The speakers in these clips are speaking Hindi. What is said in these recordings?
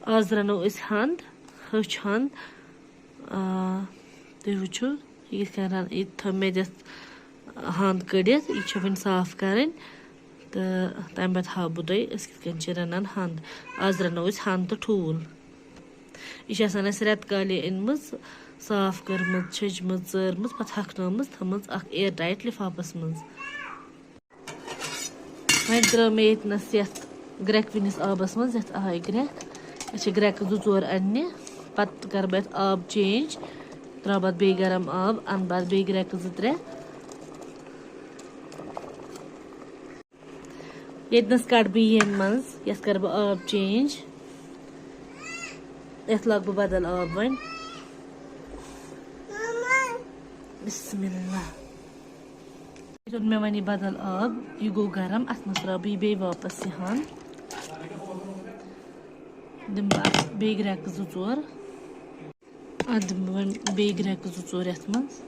आज रनो अस हंद हच हंद तुम वो ये थो मे दिस हंद कड़ित यह वन साफ कर तो तम पे हाव बह तुम रनान हंद आज रनो अस हंद तो ठूल यह रेत काले अनम साफ कर्म छजम चर्म पे हकन थम एयर टाइट लिफाफस मज वन त्रो मे यस ग्रेकविनिस आबस मज ये आय ग्रेक ग्रेक 2-4 अन्ने पत कर बह आब चेंज त्रा बह बे गरम आब अन बह बे ग्रेक 2-3 यस कड़ बह ये मज यस कर बह आब चेंज यथ लाग बह बदल आब वन बिस्मिल्लाह तुन मे वन बदल आब यह गो गरम अत मज त्रा बह वापस यह दिम बे ग्रेक 2-4 दिम वन बे ग्रेक 2-4 यथ मज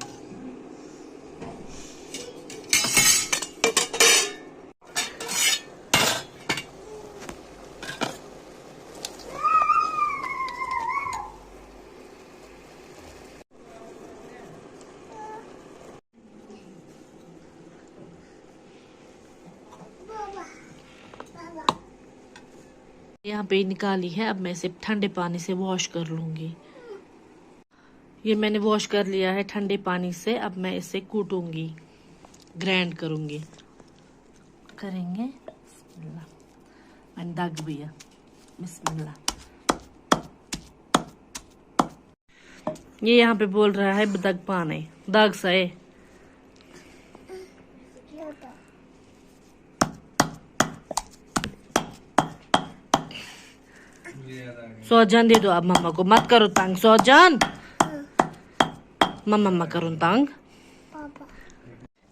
यहाँ पे निकाली है। अब मैं इसे ठंडे पानी से वॉश कर लूंगी। ये मैंने वॉश कर लिया है ठंडे पानी से। अब मैं इसे कूटूंगी, ग्राइंड करूंगी करेंगे। बिस्मिल्लाह मैंने दाग भैया बिस्मिल्लाह। ये यहाँ पे बोल रहा है दाग पाने दाग साए सौजान दे दो अब मम्मा को, मत करो तंग सौजान, मम्मा करो तंग।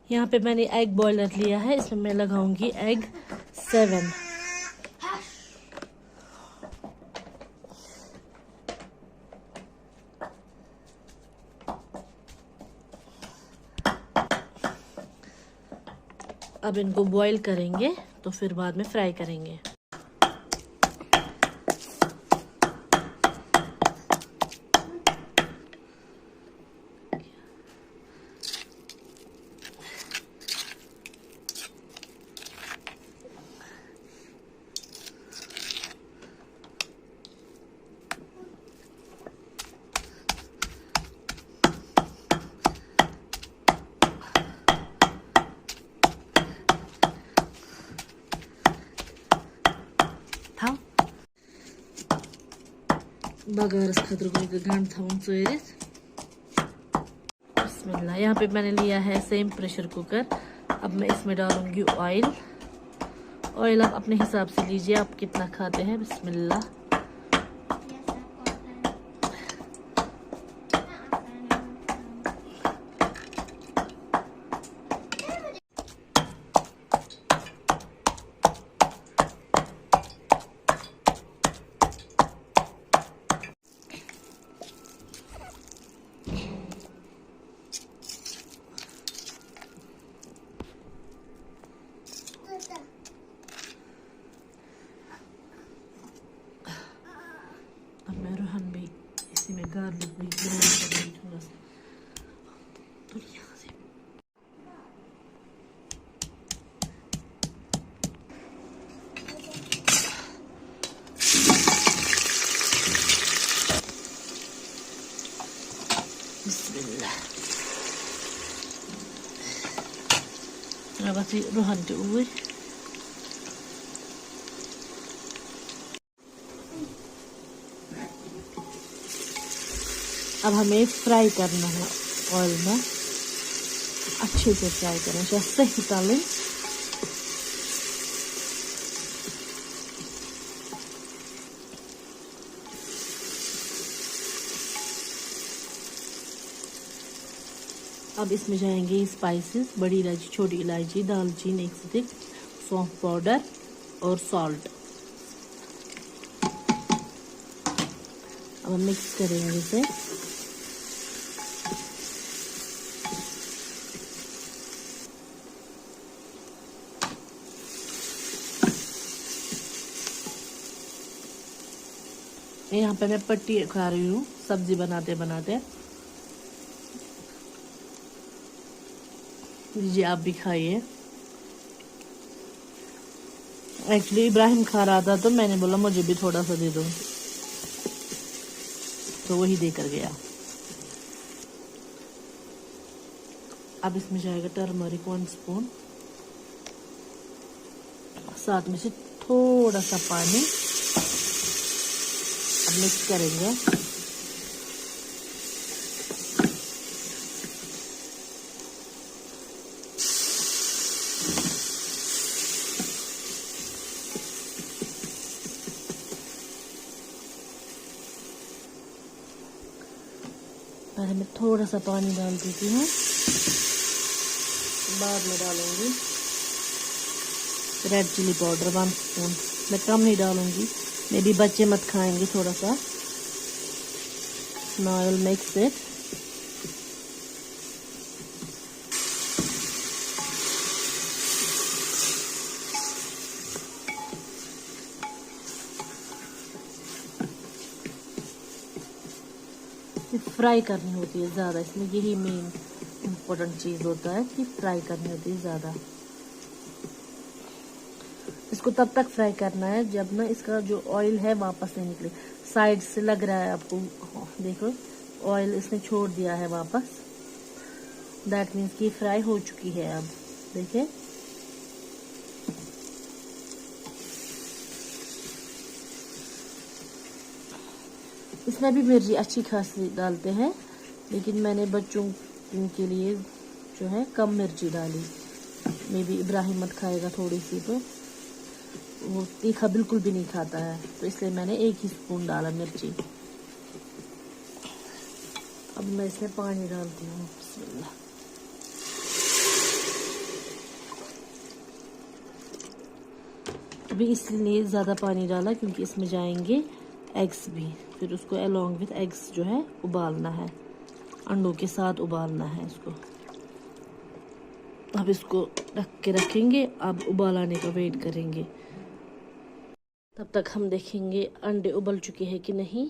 यहाँ पे मैंने एग बॉयलर लिया है, इसमें मैं लगाऊंगी एग 7। अब इनको बॉईल करेंगे तो फिर बाद में फ्राई करेंगे। बगारस खतर गंड थवन चरित। बिस्मिल्लाह। यहाँ पे मैंने लिया है सेम प्रेशर कुकर। अब मैं इसमें डालूंगी ऑयल। ऑयल आप अपने हिसाब से लीजिए, आप कितना खाते हैं। बिस्मिल्लाह। इसी में गार्लिक भी थोड़ा सा तो यहाँ से बिस्मिल्लाह। बस रोहन के ऊपर अब हमें फ्राई करना है ऑयल में, अच्छे से फ्राई करना है, सही तलें। अब इसमें जाएंगे स्पाइसेस, बड़ी इलायची, छोटी इलायची, दालचीनी, एक स्टिक, सौंफ पाउडर और सॉल्ट। अब हम मिक्स करेंगे इसे। यहाँ पे मैं पट्टी खा रही हूँ सब्जी बनाते बनाते। लीजिए आप भी खाइए। एक्चुअली इब्राहिम खा रहा था तो मैंने बोला मुझे भी थोड़ा सा दे दो, तो वही देकर गया। अब इसमें जाएगा टर्मरिक 1 स्पून, साथ में से थोड़ा सा पानी। अब मिक्स करेंगे। पहले मैं थोड़ा सा पानी डाल देती हूँ, बाद में डालूंगी रेड चिली पाउडर 1 स्पून। मैं कम नहीं डालूंगी, मे भी बच्चे मत खाएंगे थोड़ा सा। Now I will mix it. Fry करनी होती है ज़्यादा, इसमें यही मेन इम्पोर्टेंट चीज़ होता है कि फ्राई करनी होती है ज़्यादा। इसको तब तक फ्राई करना है जब ना इसका जो ऑयल है वापस नहीं निकले। साइड से लग रहा है आपको, देखो ऑयल इसने छोड़ दिया है वापस, दैट मीन्स कि फ्राई हो चुकी है। अब देखिए इसमें भी मिर्ची अच्छी खासी डालते हैं, लेकिन मैंने बच्चों के लिए जो है कम मिर्ची डाली। मे बी इब्राहिम मत खाएगा थोड़ी सी, तो वो तीखा बिल्कुल भी नहीं खाता है, तो इसलिए मैंने 1 ही स्पून डाला मिर्ची। अब मैं इसमें पानी डालती हूँ। बिस्मिल्लाह। अभी इसलिए ज़्यादा पानी डाला क्योंकि इसमें जाएंगे एग्स भी, फिर उसको अलोंग विथ एग्स जो है उबालना है, अंडों के साथ उबालना है इसको। अब इसको रख के रखेंगे, अब उबाल आने का वेट करेंगे। तब तक हम देखेंगे अंडे उबल चुके हैं कि नहीं।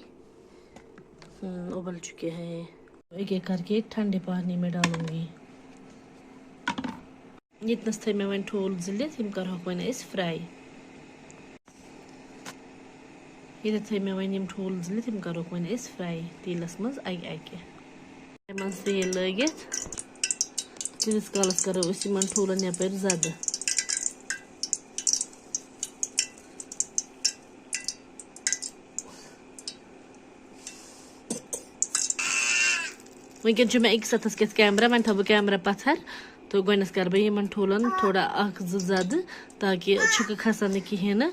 उबल चुके हैं। एक एक करके ठंडे पानी में डालूंगी। Yetnas थई में वन ठोल जिलित हिम कर वन इस फ्राई। ये थई में वन यम ठोल जिलित हिम कर वन इस फ्राई तेलस मज अग अग मज तेल लगित तीस कालस करो इस यमन ठोलन यपर ज़्यादा। वनकन मैं एक सतस के कैमरा वन थो कैमरा पत्थर, तो गस कर बह यमन ठोलन थोड़ा ज़्यादा ताकि छुक खसान कहें,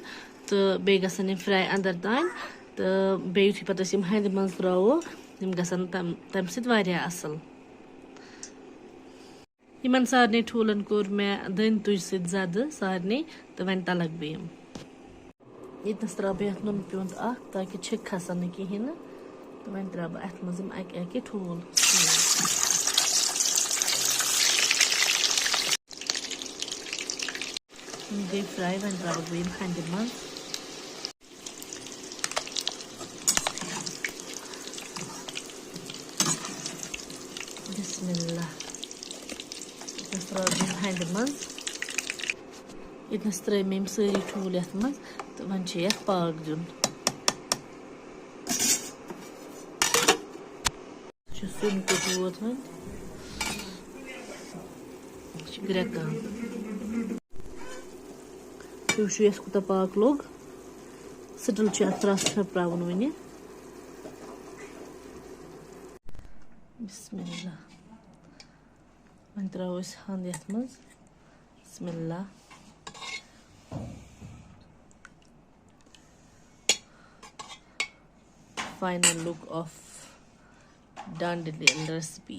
तो बे गसन फ्राई अंदर तान, तो बे युथी पत हंद मज त्रो यम गसन तम सह असल। यमन सारे ठोलन कोर मैं दन तुज ज़्यादा सारे, तो वन तलक बे यम यतनस त्रा बह नुन प्योंद ताकि छुक खसान कहें, तो वन त्रा बह अत मज अक अक ठोल। गई फ्राई वन त्रा बह यम हंद मज। बिस्मिल्लाह। यतनस त्रा यम हंद मज, यतनस त्रा यम सारी ठूल यथ मज, तो वन यथ पाक दिन। सुन को वोत वन ग्रेकान वुचु यस कूता पाक लोग। स्टिल रस थ्रावन वन। बिस्मिल्लाह। वन त्रो हंद यथ मज। बिस्मिल्लाह। Final look of dandelion recipe।